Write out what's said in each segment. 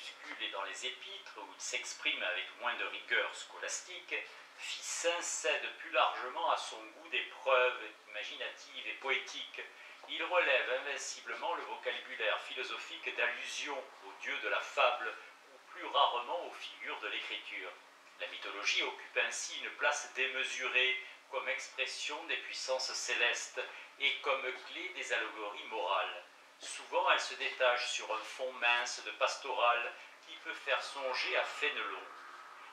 opuscules et dans les épîtres, où il s'exprime avec moins de rigueur scolastique, Ficin cède plus largement à son goût des preuves imaginatives et poétiques. Il relève invinciblement le vocabulaire philosophique d'allusion aux dieux de la fable, ou plus rarement aux figures de l'écriture. La mythologie occupe ainsi une place démesurée comme expression des puissances célestes et comme clé des allégories morales. Souvent, elle se détache sur un fond mince de pastoral qui peut faire songer à Fénelon.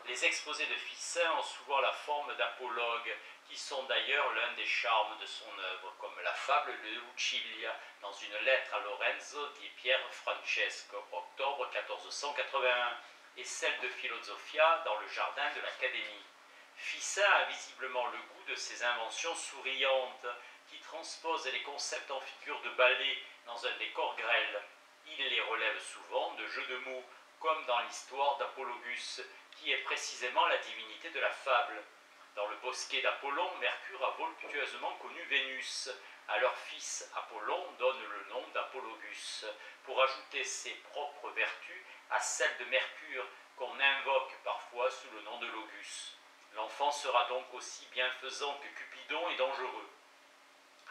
Les exposés de Ficin ont souvent la forme d'apologues, qui sont d'ailleurs l'un des charmes de son œuvre, comme la fable de Lucilla dans une lettre à Lorenzo di Pier Francesco, octobre 1481, et celle de Philosophia dans le jardin de l'Académie. Ficin a visiblement le goût de ces inventions souriantes, qui transposent les concepts en figures de ballet dans un décor grêle. Il les relève souvent de jeux de mots, comme dans l'histoire d'Apollonius, qui est précisément la divinité de la fable. Dans le bosquet d'Apollon, Mercure a voluptueusement connu Vénus. À leur fils Apollon donne le nom d'Apollonius, pour ajouter ses propres vertus à celles de Mercure, qu'on invoque parfois sous le nom de Logus. L'enfant sera donc aussi bienfaisant que Cupidon et dangereux.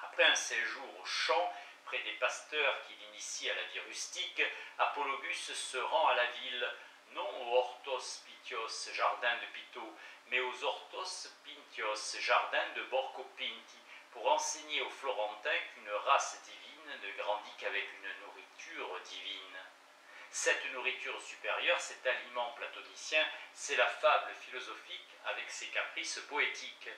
Après un séjour au champ, près des pasteurs qui l'initient à la vie rustique, Apollonius se rend à la ville, non aux Hortos Pitios, jardin de Pito, mais aux Hortos Pintios, jardin de Borco Pinti, pour enseigner aux Florentins qu'une race divine ne grandit qu'avec une nourriture divine. Cette nourriture supérieure, cet aliment platonicien, c'est la fable philosophique avec ses caprices poétiques.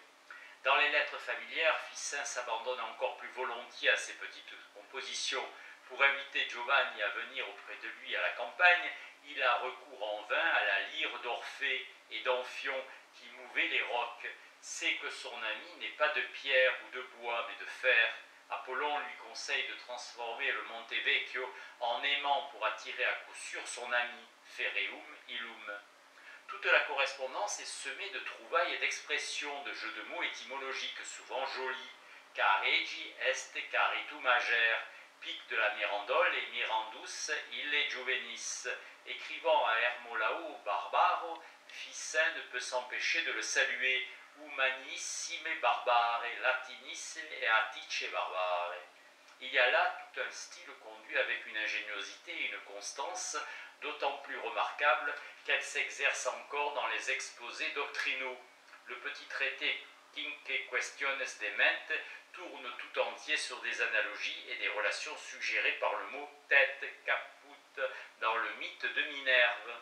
Dans les lettres familières, Ficin s'abandonne encore plus volontiers à ses petites compositions. Pour inviter Giovanni à venir auprès de lui à la campagne, il a recours en vain à la lyre d'Orphée et d'Amphion qui mouvait les rocs. C'est que son ami n'est pas de pierre ou de bois, mais de fer. Apollon lui conseille de transformer le Monte Vecchio en aimant pour attirer à coup sûr son ami, Ferreum Illum. Toute la correspondance est semée de trouvailles et d'expressions, de jeux de mots étymologiques souvent jolis. Caregi est caritum ager, pic de la Mirandole et Mirandus ille juvenis. Écrivant à Hermolao Barbaro, Ficin ne peut s'empêcher de le saluer. Humanissime barbare, latinis et attice barbare. Il y a là tout un style conduit avec une ingéniosité et une constance d'autant plus remarquable qu'elle s'exerce encore dans les exposés doctrinaux. Le petit traité Quinque Questiones de Mente tourne tout entier sur des analogies et des relations suggérées par le mot tête, caput, dans le mythe de Minerve.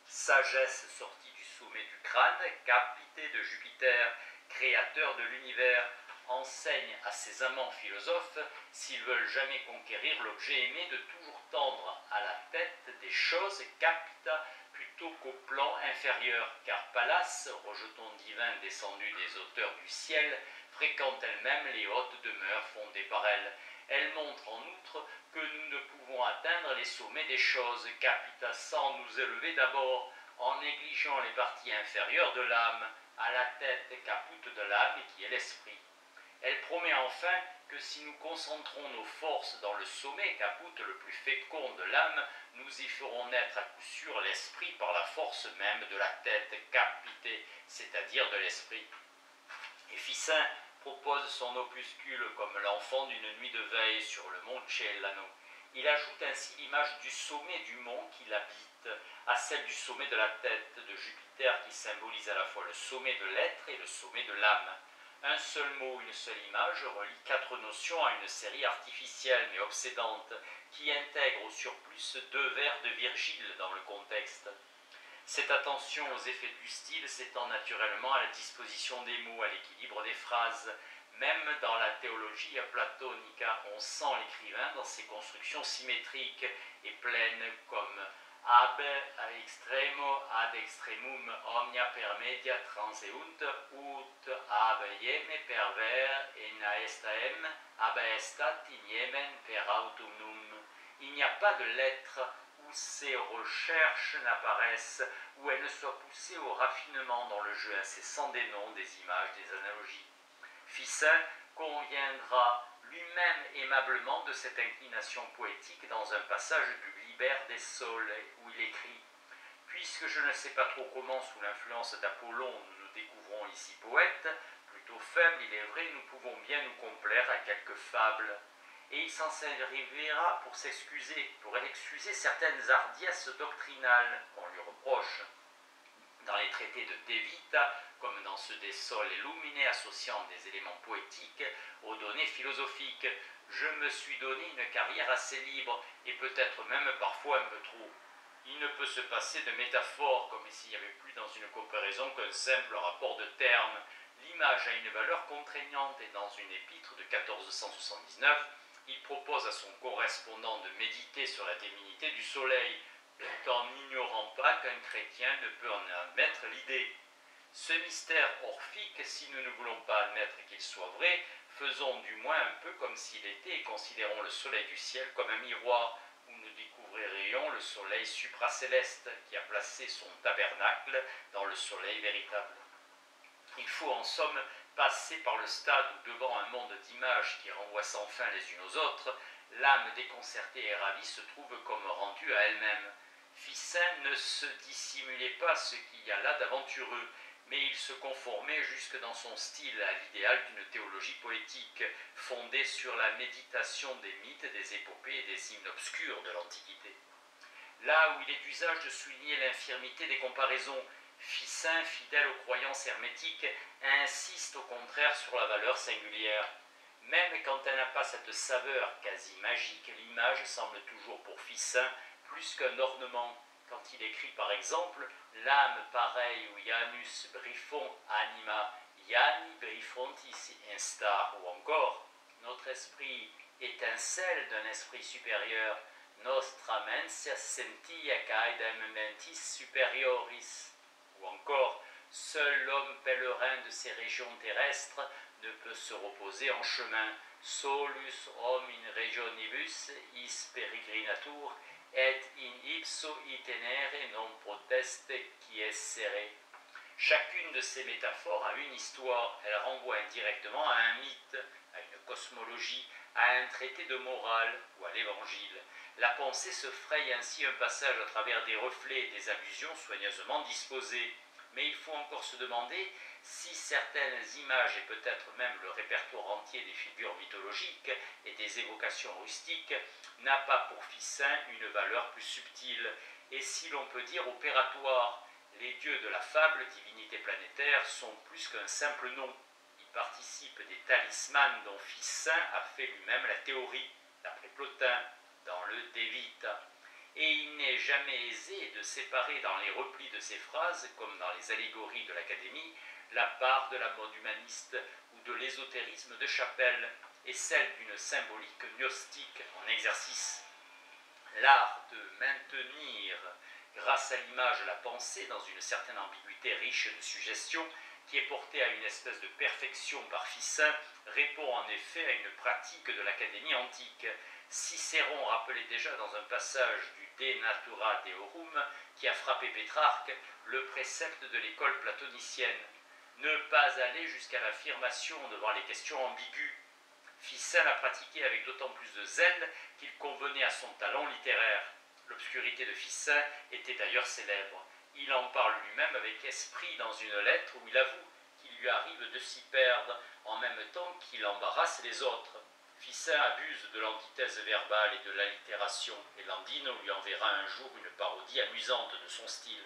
Sagesse sortie du sommet du crâne, capité de Jupiter, créateur de l'univers, enseigne à ses amants philosophes, s'ils veulent jamais conquérir l'objet aimé, de toujours tendre à la tête des choses capita plutôt qu'au plan inférieur, car Pallas, rejeton divin descendu des hauteurs du ciel, fréquente elle-même les hautes demeures fondées par elle. Elle montre en outre que nous ne pouvons atteindre les sommets des choses, capita, sans nous élever d'abord, en négligeant les parties inférieures de l'âme, à la tête caput de l'âme qui est l'esprit. Elle promet enfin que si nous concentrons nos forces dans le sommet caput le plus fécond de l'âme, nous y ferons naître à coup sûr l'esprit par la force même de la tête capitée, c'est-à-dire de l'esprit. Et Ficin propose son opuscule comme l'enfant d'une nuit de veille sur le mont Cellano. Il ajoute ainsi l'image du sommet du mont qui l'habite à celle du sommet de la tête de Jupiter qui symbolise à la fois le sommet de l'être et le sommet de l'âme. Un seul mot, une seule image relie quatre notions à une série artificielle mais obsédante qui intègre au surplus deux vers de Virgile dans le contexte. Cette attention aux effets du style s'étend naturellement à la disposition des mots, à l'équilibre des phrases. Même dans la théologie platonica, on sent l'écrivain dans ses constructions symétriques et pleines comme ab extremo ad extremum omnia permedia transeunt ut ab ieme perver in aestaem ab estat in iemen per autumnum. Il n'y a pas de lettre où ces recherches n'apparaissent, où elles ne soient poussées au raffinement dans le jeu incessant des noms, des images, des analogies. Ficin conviendra lui-même aimablement de cette inclination poétique dans un passage du Liber des Sols, où il écrit « Puisque je ne sais pas trop comment, sous l'influence d'Apollon, nous nous découvrons ici poètes, plutôt faibles, il est vrai, nous pouvons bien nous complaire à quelques fables. » Et il s'en servira pour excuser certaines hardiesses doctrinales qu'on lui reproche. Dans les traités de De Vita, comme dans ceux des Sols illuminés associant des éléments poétiques aux données philosophiques, je me suis donné une carrière assez libre et peut-être même parfois un peu trop. Il ne peut se passer de métaphores comme s'il n'y avait plus dans une comparaison qu'un simple rapport de termes. L'image a une valeur contraignante et dans une épître de 1479, il propose à son correspondant de méditer sur la divinité du soleil, tout en n'ignorant pas qu'un chrétien ne peut en admettre l'idée. Ce mystère orphique, si nous ne voulons pas admettre qu'il soit vrai, faisons du moins un peu comme s'il était et considérons le soleil du ciel comme un miroir où nous découvririons le soleil supracéleste qui a placé son tabernacle dans le soleil véritable. Il faut en somme passer par le stade où, devant un monde d'images qui renvoient sans fin les unes aux autres, l'âme déconcertée et ravie se trouve comme rendue à elle-même. Ficin ne se dissimulait pas ce qu'il y a là d'aventureux, mais il se conformait jusque dans son style à l'idéal d'une théologie poétique, fondée sur la méditation des mythes, des épopées et des hymnes obscurs de l'Antiquité. Là où il est d'usage de souligner l'infirmité des comparaisons, Ficin, fidèle aux croyances hermétiques, insiste au contraire sur la valeur singulière. Même quand elle n'a pas cette saveur quasi magique, l'image semble toujours pour Ficin plus qu'un ornement. Quand il écrit par exemple « L'âme pareille ou Janus brifont anima, Iani brifontis instar » ou encore « Notre esprit étincelle d'un esprit supérieur, nostra mensia sentia caedem mentis superioris » ou encore « Seul l'homme pèlerin de ces régions terrestres ne peut se reposer en chemin, solus homme in regionibus is peregrinatur, et in ipso itenere non poteste qui essere ». Chacune de ces métaphores a une histoire, elle renvoie indirectement à un mythe, à une cosmologie, à un traité de morale ou à l'évangile. La pensée se fraye ainsi un passage à travers des reflets et des allusions soigneusement disposées. Mais il faut encore se demander si certaines images et peut-être même le répertoire entier des figures mythologiques et des évocations rustiques n'a pas pour Ficin une valeur plus subtile, et si l'on peut dire opératoire. Les dieux de la fable, divinité planétaire, sont plus qu'un simple nom. Ils participent des talismans dont Ficin a fait lui-même la théorie, d'après Plotin, dans le De Vita. Et il n'est jamais aisé de séparer dans les replis de ces phrases, comme dans les allégories de l'Académie, la part de la mode humaniste ou de l'ésotérisme de Chapelle et celle d'une symbolique gnostique en exercice. L'art de maintenir, grâce à l'image, la pensée dans une certaine ambiguïté riche de suggestions, qui est portée à une espèce de perfection par Ficin, répond en effet à une pratique de l'Académie antique. Cicéron rappelait déjà dans un passage du De Natura Deorum, qui a frappé Pétrarque, le précepte de l'école platonicienne. Ne pas aller jusqu'à l'affirmation devant les questions ambiguës. Ficin l'a pratiqué avec d'autant plus de zèle qu'il convenait à son talent littéraire. L'obscurité de Ficin était d'ailleurs célèbre. Il en parle lui-même avec esprit dans une lettre où il avoue qu'il lui arrive de s'y perdre en même temps qu'il embarrasse les autres. Ficin abuse de l'antithèse verbale et de l'allitération, et Landino lui enverra un jour une parodie amusante de son style.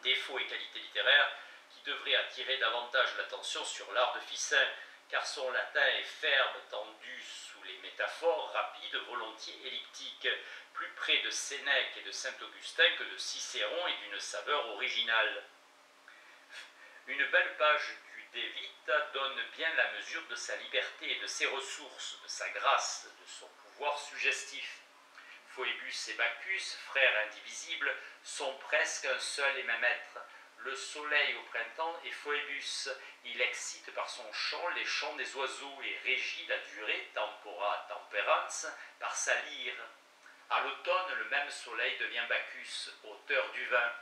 Défaut et qualité littéraire qui devraient attirer davantage l'attention sur l'art de Ficin, car son latin est ferme, tendu sous les métaphores, rapide, volontiers elliptique, plus près de Sénèque et de Saint-Augustin que de Cicéron et d'une saveur originale. Une belle page du De Vita donne bien la mesure de sa liberté et de ses ressources, de sa grâce, de son pouvoir suggestif. Phoebus et Bacchus, frères indivisibles, sont presque un seul et même être. Le soleil au printemps est Phoebus. Il excite par son chant les chants des oiseaux et régit la durée, tempora temperans, par sa lyre. À l'automne, le même soleil devient Bacchus, auteur du vin.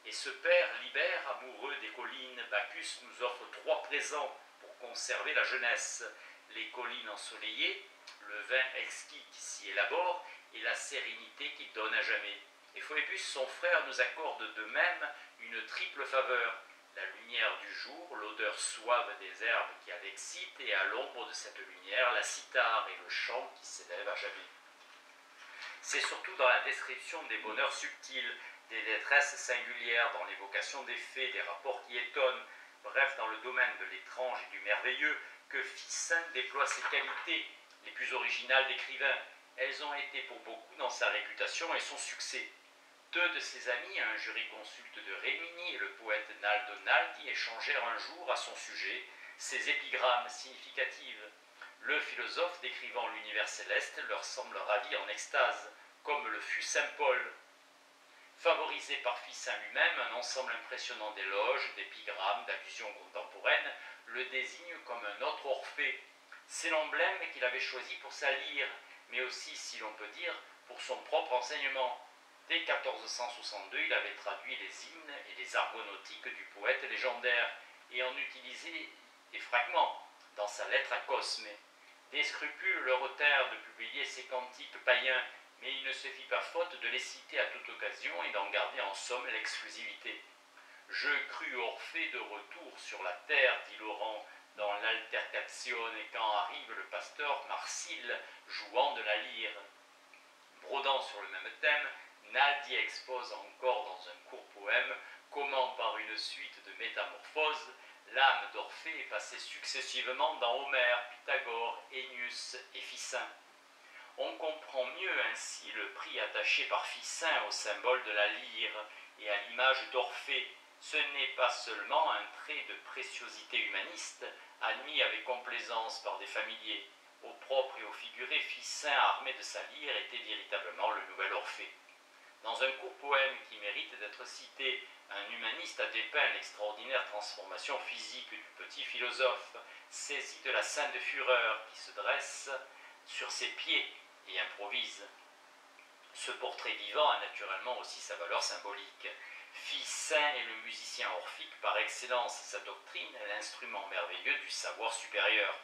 Et ce père Liber, amoureux des collines, Bacchus nous offre 3 présents pour conserver la jeunesse. les collines ensoleillées, le vin exquis qui s'y élabore et la sérénité qu'il donne à jamais. Et Phoebus, son frère, nous accorde de même une triple faveur. La lumière du jour, l'odeur suave des herbes qui l'excite, et à l'ombre de cette lumière, la cithare et le chant qui s'élèvent à jamais. C'est surtout dans la description des bonheurs subtils, des détresses singulières, dans l'évocation des faits, des rapports qui étonnent, bref, dans le domaine de l'étrange et du merveilleux, que Ficin déploie ses qualités les plus originales d'écrivain. Elles ont été pour beaucoup dans sa réputation et son succès. Deux de ses amis, un jurisconsulte de Rémini et le poète Naldo Naldi, échangèrent un jour à son sujet ces épigrammes significatives. Le philosophe, décrivant l'univers céleste, leur semble ravi en extase, comme le fut saint Paul. Favorisé par Ficin lui-même, un ensemble impressionnant d'éloges, d'épigrammes, d'allusions contemporaines le désigne comme un autre Orphée. C'est l'emblème qu'il avait choisi pour sa lyre, mais aussi, si l'on peut dire, pour son propre enseignement. Dès 1462, il avait traduit les hymnes et les argonautiques du poète légendaire et en utilisé des fragments dans sa lettre à Cosme. Des scrupules le retinrent de publier ces cantiques païens, mais il ne se fit pas faute de les citer à toute occasion et d'en garder en somme l'exclusivité. « Je crus Orphée de retour sur la terre, dit Laurent, dans l'Altercazione, quand arrive le pasteur Marsile jouant de la lyre. » Brodant sur le même thème, Naldi expose encore dans un court poème comment, par une suite de métamorphoses, l'âme d'Orphée est passée successivement dans Homère, Pythagore, Ennius et Ficin. On comprend mieux ainsi le prix attaché par Ficin au symbole de la lyre et à l'image d'Orphée. Ce n'est pas seulement un trait de préciosité humaniste, admis avec complaisance par des familiers. Au propre et au figuré, Ficin, armé de sa lyre, était véritablement le nouvel Orphée. Dans un court poème qui mérite d'être cité, un humaniste a dépeint l'extraordinaire transformation physique du petit philosophe, saisi de la sainte fureur qui se dresse sur ses pieds et improvise. Ce portrait vivant a naturellement aussi sa valeur symbolique. Ficin est le musicien orphique par excellence, sa doctrine est l'instrument merveilleux du savoir supérieur.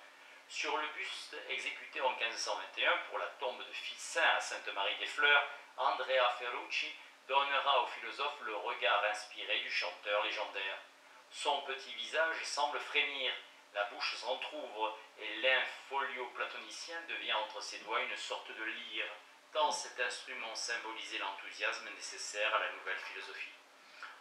Sur le buste exécuté en 1521 pour la tombe de Ficin à Sainte-Marie-des-Fleurs, Andrea Ferrucci donnera au philosophe le regard inspiré du chanteur légendaire. Son petit visage semble frémir, la bouche s'entr'ouvre et l'infolio platonicien devient entre ses doigts une sorte de lyre, tant cet instrument symbolisait l'enthousiasme nécessaire à la nouvelle philosophie.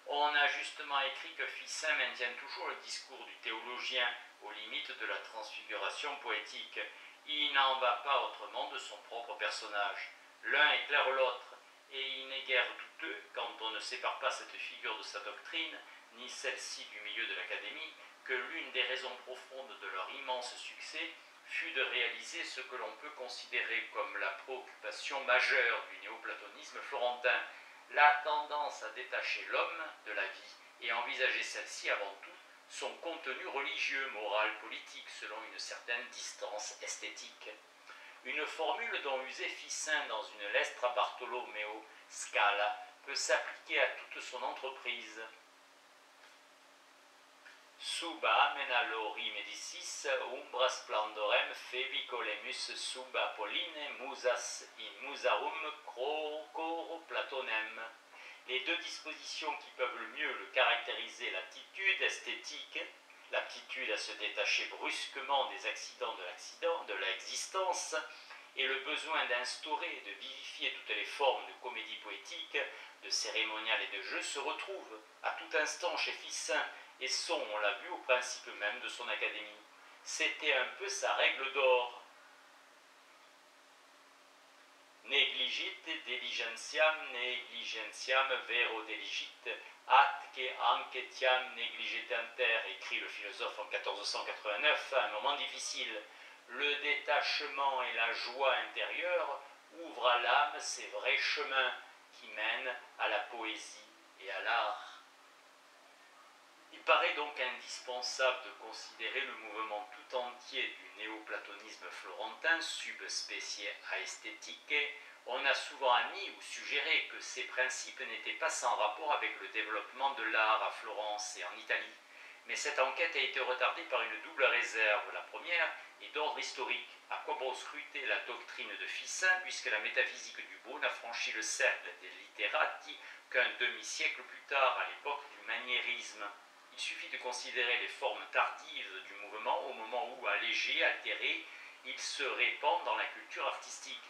On a justement écrit que Ficin maintient toujours le discours du théologien aux limites de la transfiguration poétique. Il n'en va pas autrement de son propre personnage. L'un éclaire l'autre, et il n'est guère douteux, quand on ne sépare pas cette figure de sa doctrine, ni celle-ci du milieu de l'académie, que l'une des raisons profondes de leur immense succès fut de réaliser ce que l'on peut considérer comme la préoccupation majeure du néoplatonisme florentin, la tendance à détacher l'homme de la vie et à envisager celle-ci avant tout son contenu religieux, moral, politique, selon une certaine distance esthétique. Une formule dont usait Ficin dans une lettre à Bartolomeo Scala peut s'appliquer à toute son entreprise. Suba menalori medicis umbra splendorem febi colemus sub Apolline musas in musarum coro platonem. Les deux dispositions qui peuvent le mieux le caractériser, l'attitude esthétique, l'aptitude à se détacher brusquement des accidents de l'existence, et le besoin d'instaurer et de vivifier toutes les formes de comédie poétique, de cérémonial et de jeu, se retrouvent à tout instant chez Ficin et sont, on l'a vu, au principe même de son académie. C'était un peu sa règle d'or. Negligit diligentiam vero deligit, atque anquetiam negligitenter, écrit le philosophe en 1489, à un moment difficile. Le détachement et la joie intérieure ouvrent à l'âme ces vrais chemins qui mènent à la poésie et à l'art. Il paraît donc indispensable de considérer le mouvement tout entier du néoplatonisme florentin, subspecie aesthetique. On a souvent admis ou suggéré que ces principes n'étaient pas sans rapport avec le développement de l'art à Florence et en Italie. Mais cette enquête a été retardée par une double réserve. La première est d'ordre historique. À quoi bon scruter la doctrine de Ficin, puisque la métaphysique du beau n'a franchi le cercle des litterati qu'un demi-siècle plus tard, à l'époque du maniérisme. Il suffit de considérer les formes tardives du mouvement au moment où, allégé, altéré, il se répand dans la culture artistique.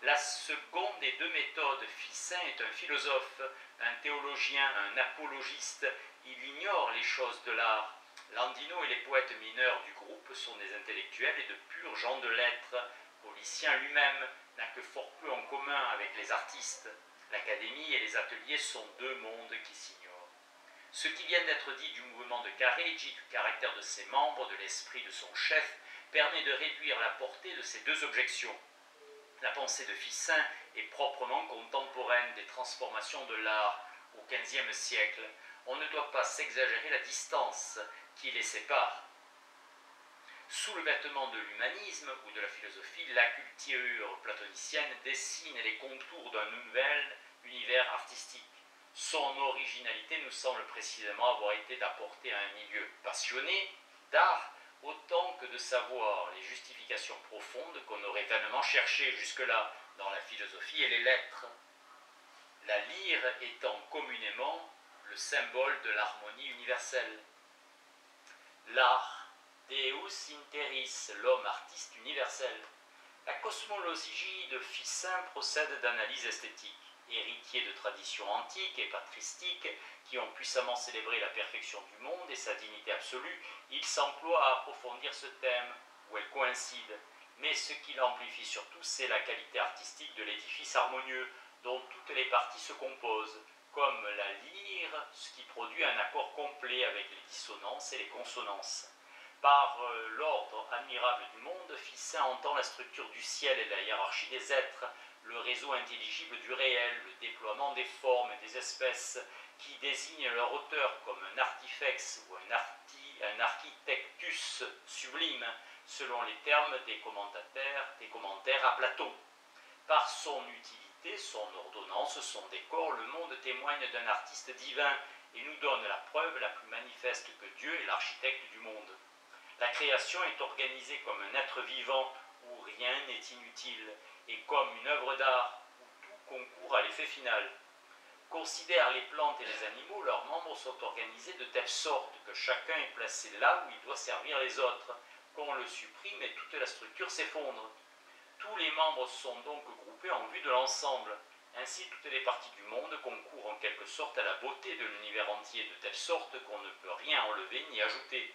La seconde des deux méthodes, Ficin est un philosophe, un théologien, un apologiste. Il ignore les choses de l'art. Landino et les poètes mineurs du groupe sont des intellectuels et de purs gens de lettres. Policien lui-même n'a que fort peu en commun avec les artistes. L'académie et les ateliers sont deux mondes qui s'ignorent. Ce qui vient d'être dit du mouvement de Careggi, du caractère de ses membres, de l'esprit de son chef, permet de réduire la portée de ces deux objections. La pensée de Ficin est proprement contemporaine des transformations de l'art au XVe siècle. On ne doit pas s'exagérer la distance qui les sépare. Sous le vêtement de l'humanisme ou de la philosophie, la culture platonicienne dessine les contours d'un nouvel univers artistique. Son originalité nous semble précisément avoir été d'apporter à un milieu passionné d'art autant que de savoir les justifications profondes qu'on aurait vainement cherchées jusque-là dans la philosophie et les lettres. La lyre étant communément le symbole de l'harmonie universelle. L'art, Deus interis, l'homme artiste universel. La cosmologie de Ficin procède d'analyses esthétiques. Héritier de traditions antiques et patristiques qui ont puissamment célébré la perfection du monde et sa dignité absolue, il s'emploie à approfondir ce thème, où elle coïncide. Mais ce qui l'amplifie surtout, c'est la qualité artistique de l'édifice harmonieux, dont toutes les parties se composent, comme la lyre, ce qui produit un accord complet avec les dissonances et les consonances. Par l'ordre admirable du monde, Ficin entend la structure du ciel et la hiérarchie des êtres, le réseau intelligible du réel, le déploiement des formes et des espèces qui désignent leur auteur comme un artifex ou un architectus sublime, selon les termes des commentaires à Platon. Par son utilité, son ordonnance, son décor, le monde témoigne d'un artiste divin et nous donne la preuve la plus manifeste que Dieu est l'architecte du monde. La création est organisée comme un être vivant où rien n'est inutile, et comme une œuvre d'art où tout concourt à l'effet final. Considère les plantes et les animaux, leurs membres sont organisés de telle sorte que chacun est placé là où il doit servir les autres. Qu'on le supprime et toute la structure s'effondre. Tous les membres sont donc groupés en vue de l'ensemble. Ainsi, toutes les parties du monde concourent en quelque sorte à la beauté de l'univers entier, de telle sorte qu'on ne peut rien enlever ni ajouter.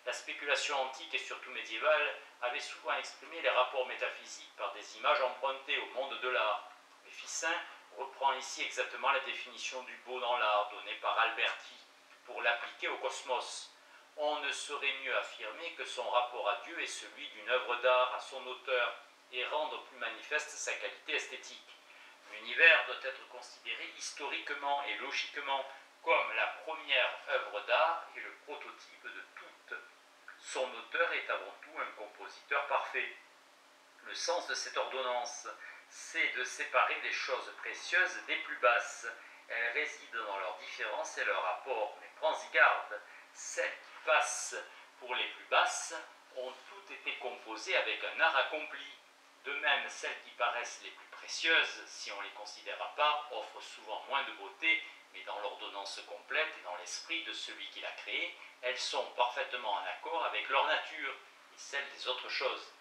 La spéculation antique et surtout médiévale avait souvent exprimé les rapports métaphysiques par des images empruntées au monde de l'art. Mais Ficin reprend ici exactement la définition du beau dans l'art donnée par Alberti pour l'appliquer au cosmos. On ne saurait mieux affirmer que son rapport à Dieu est celui d'une œuvre d'art à son auteur et rendre plus manifeste sa qualité esthétique. L'univers doit être considéré historiquement et logiquement comme la première œuvre d'art et le prototype de toute. Son auteur est avant tout un compositeur parfait. Le sens de cette ordonnance, c'est de séparer les choses précieuses des plus basses. Elles résident dans leurs différences et leurs rapports. Mais prends-y garde, celles qui passent pour les plus basses ont toutes été composées avec un art accompli. De même, celles qui paraissent les plus précieuses, si on les considère à part, offrent souvent moins de beauté, mais dans l'ordonnance complète et dans l'esprit de celui qui l'a créée, elles sont parfaitement en accord avec leur nature et celle des autres choses.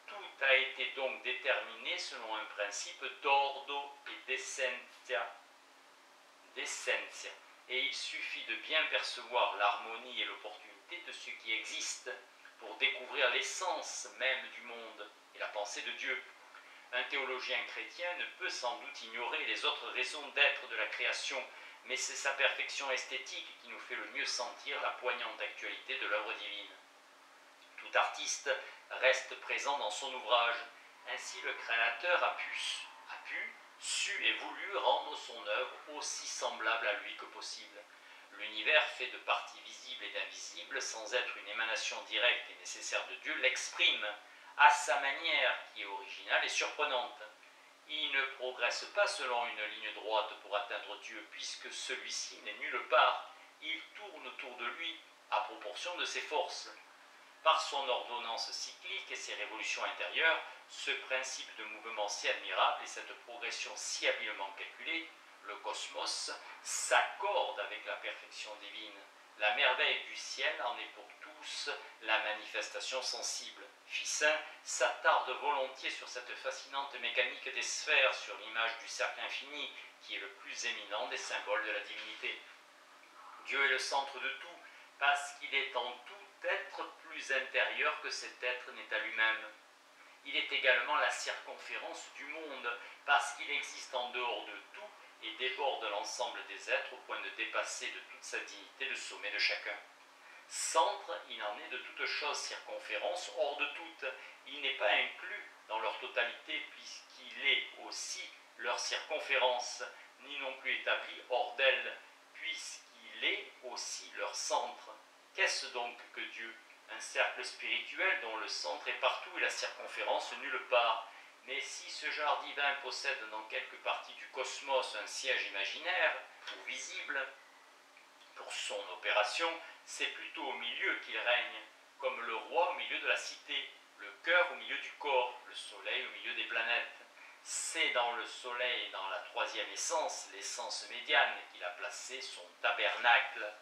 Tout a été donc déterminé selon un principe d'ordo et d'essentia. Et il suffit de bien percevoir l'harmonie et l'opportunité de ce qui existe pour découvrir l'essence même du monde et la pensée de Dieu. Un théologien chrétien ne peut sans doute ignorer les autres raisons d'être de la création, mais c'est sa perfection esthétique qui nous fait le mieux sentir la poignante actualité de l'œuvre divine. Tout artiste reste présent dans son ouvrage. Ainsi, le créateur a pu, su et voulu rendre son œuvre aussi semblable à lui que possible. L'univers fait de parties visibles et d'invisibles, sans être une émanation directe et nécessaire de Dieu, l'exprime à sa manière qui est originale et surprenante. Il ne progresse pas selon une ligne droite pour atteindre Dieu, puisque celui-ci n'est nulle part. Il tourne autour de lui à proportion de ses forces. Par son ordonnance cyclique et ses révolutions intérieures, ce principe de mouvement si admirable et cette progression si habilement calculée, le cosmos, s'accorde avec la perfection divine. La merveille du ciel en est pour tous la manifestation sensible. Ficin s'attarde volontiers sur cette fascinante mécanique des sphères, sur l'image du cercle infini, qui est le plus éminent des symboles de la divinité. Dieu est le centre de tout, parce qu'il est en tout être plus intérieur que cet être n'est à lui-même. Il est également la circonférence du monde, parce qu'il existe en dehors de tout et déborde l'ensemble des êtres au point de dépasser de toute sa dignité le sommet de chacun. Centre, il en est de toute chose, circonférence, hors de toute. Il n'est pas inclus dans leur totalité, puisqu'il est aussi leur circonférence, ni non plus établi hors d'elle, puisqu'il est aussi leur centre. Qu'est-ce donc que Dieu? Un cercle spirituel dont le centre est partout et la circonférence nulle part. Mais si ce genre divin possède dans quelque partie du cosmos un siège imaginaire ou visible, pour son opération, c'est plutôt au milieu qu'il règne, comme le roi au milieu de la cité, le cœur au milieu du corps, le soleil au milieu des planètes. C'est dans le soleil, dans la troisième essence, l'essence médiane, qu'il a placé son tabernacle.